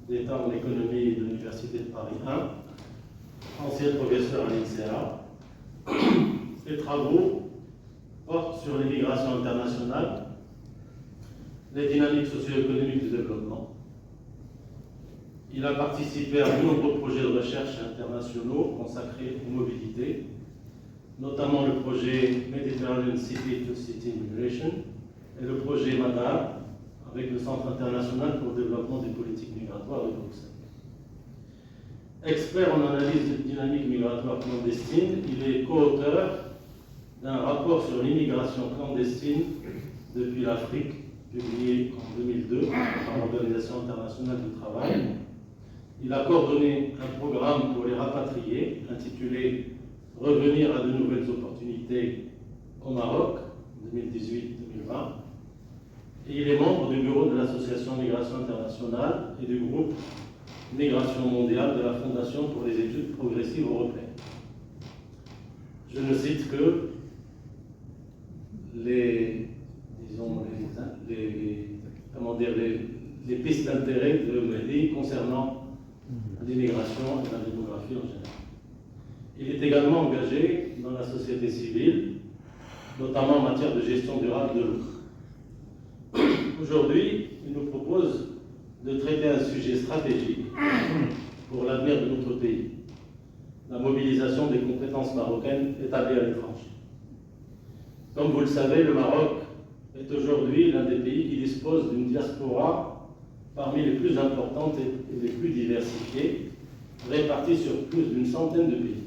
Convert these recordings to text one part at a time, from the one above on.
d'État en économie de l'Université de Paris 1, ancien professeur à l'INSEA. Ses travaux portent sur l'immigration internationale, les dynamiques socio-économiques du développement. Il a participé à de nombreux projets de recherche internationaux consacrés aux mobilités, notamment le projet Mediterranean City to City Migration et le projet MADAR avec le Centre international pour le développement des politiques migratoires de Bruxelles. Expert en analyse de dynamique migratoire clandestine, il est co-auteur d'un rapport sur l'immigration clandestine depuis l'Afrique, publié en 2002 par l'Organisation internationale du travail. Il a coordonné un programme pour les rapatriés intitulé « Revenir à de nouvelles opportunités au Maroc » 2018-2020. Et il est membre du bureau de l'Association Migration Internationale et du groupe Migration mondiale de la Fondation pour les études progressives européennes. Je ne cite que les pistes d'intérêt de Mehdi concernant l'immigration et la démographie en général. Il est également engagé dans la société civile, notamment en matière de gestion durable de l'eau. Aujourd'hui, il nous propose de traiter un sujet stratégique pour l'avenir de notre pays, la mobilisation des compétences marocaines établies à l'étranger. Comme vous le savez, le Maroc est aujourd'hui l'un des pays qui dispose d'une diaspora parmi les plus importantes et les plus diversifiées, réparties sur plus d'une centaine de pays.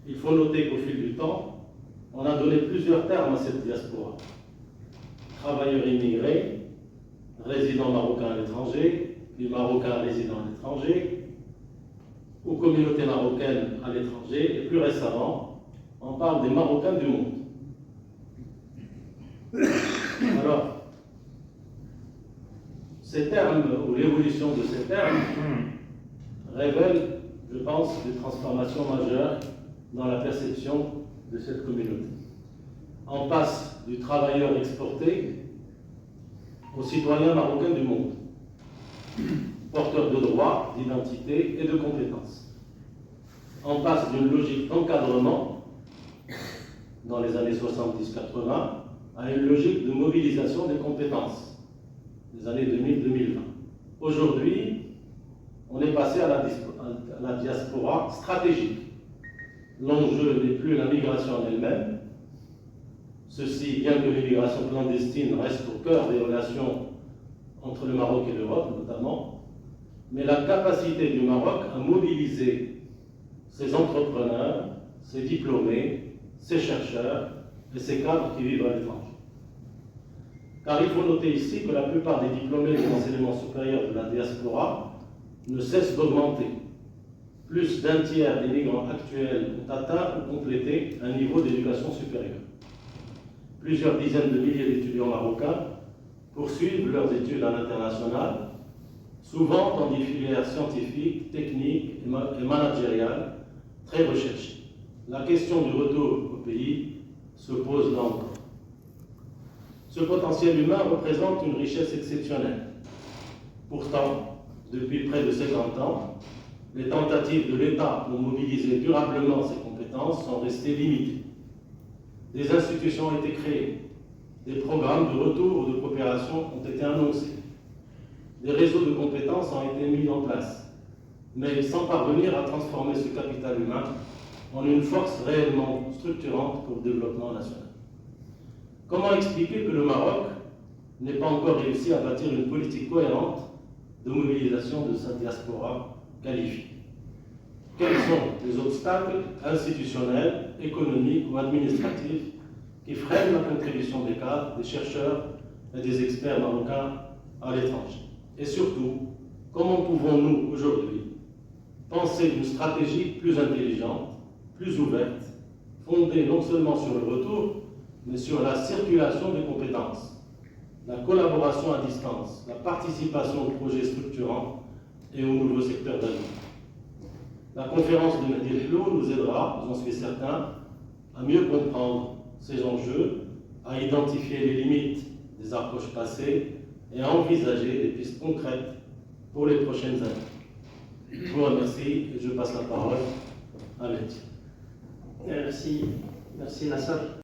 Il faut noter qu'au fil du temps, on a donné plusieurs termes à cette diaspora. Travailleurs immigrés, résidents marocains à l'étranger, les Marocains résidant à l'étranger, ou communautés marocaines à l'étranger, et plus récemment, on parle des Marocains du monde. Alors, ces termes, ou l'évolution de ces termes, révèle, je pense, des transformations majeures dans la perception de cette communauté. On passe du travailleur exporté aux citoyens marocains du monde, porteurs de droits, d'identité et de compétences. On passe d'une logique d'encadrement dans les années 70-80 à une logique de mobilisation des compétences des années 2000-2020. Aujourd'hui, on est passé à la diaspora stratégique. L'enjeu n'est plus la migration en elle-même. Ceci, bien que l'immigration clandestine reste au cœur des relations entre le Maroc et l'Europe, notamment, mais la capacité du Maroc à mobiliser ses entrepreneurs, ses diplômés, ses chercheurs et ses cadres qui vivent à l'étranger. Car il faut noter ici que la plupart des diplômés de l'enseignement supérieur de la diaspora ne cessent d'augmenter. Plus d'un tiers des migrants actuels ont atteint ou complété un niveau d'éducation supérieure. Plusieurs dizaines de milliers d'étudiants marocains poursuivent leurs études à l'international, souvent dans des filières scientifiques, techniques et managériales très recherchées. La question du retour au pays se pose là encore. Ce potentiel humain représente une richesse exceptionnelle. Pourtant, depuis près de 50 ans, les tentatives de l'État pour mobiliser durablement ses compétences sont restées limitées. Des institutions ont été créées, des programmes de retour ou de coopération ont été annoncés, des réseaux de compétences ont été mis en place, mais sans parvenir à transformer ce capital humain en une force réellement structurante pour le développement national. Comment expliquer que le Maroc n'ait pas encore réussi à bâtir une politique cohérente de mobilisation de sa diaspora qualifiée? Quels sont les obstacles institutionnels, économiques ou administratifs qui freinent la contribution des cadres, des chercheurs et des experts marocains à l'étranger? Et surtout, comment pouvons-nous aujourd'hui penser une stratégie plus intelligente, plus ouverte, fondée non seulement sur le retour, mais sur la circulation des compétences, la collaboration à distance, la participation aux projets structurants et aux nouveaux secteurs d'avenir? La conférence de Mehdi Helloul nous aidera, j'en suis certain, à mieux comprendre ces enjeux, à identifier les limites des approches passées et à envisager des pistes concrètes pour les prochaines années. Je vous remercie et je passe la parole à Mehdi. Merci, merci Nasser.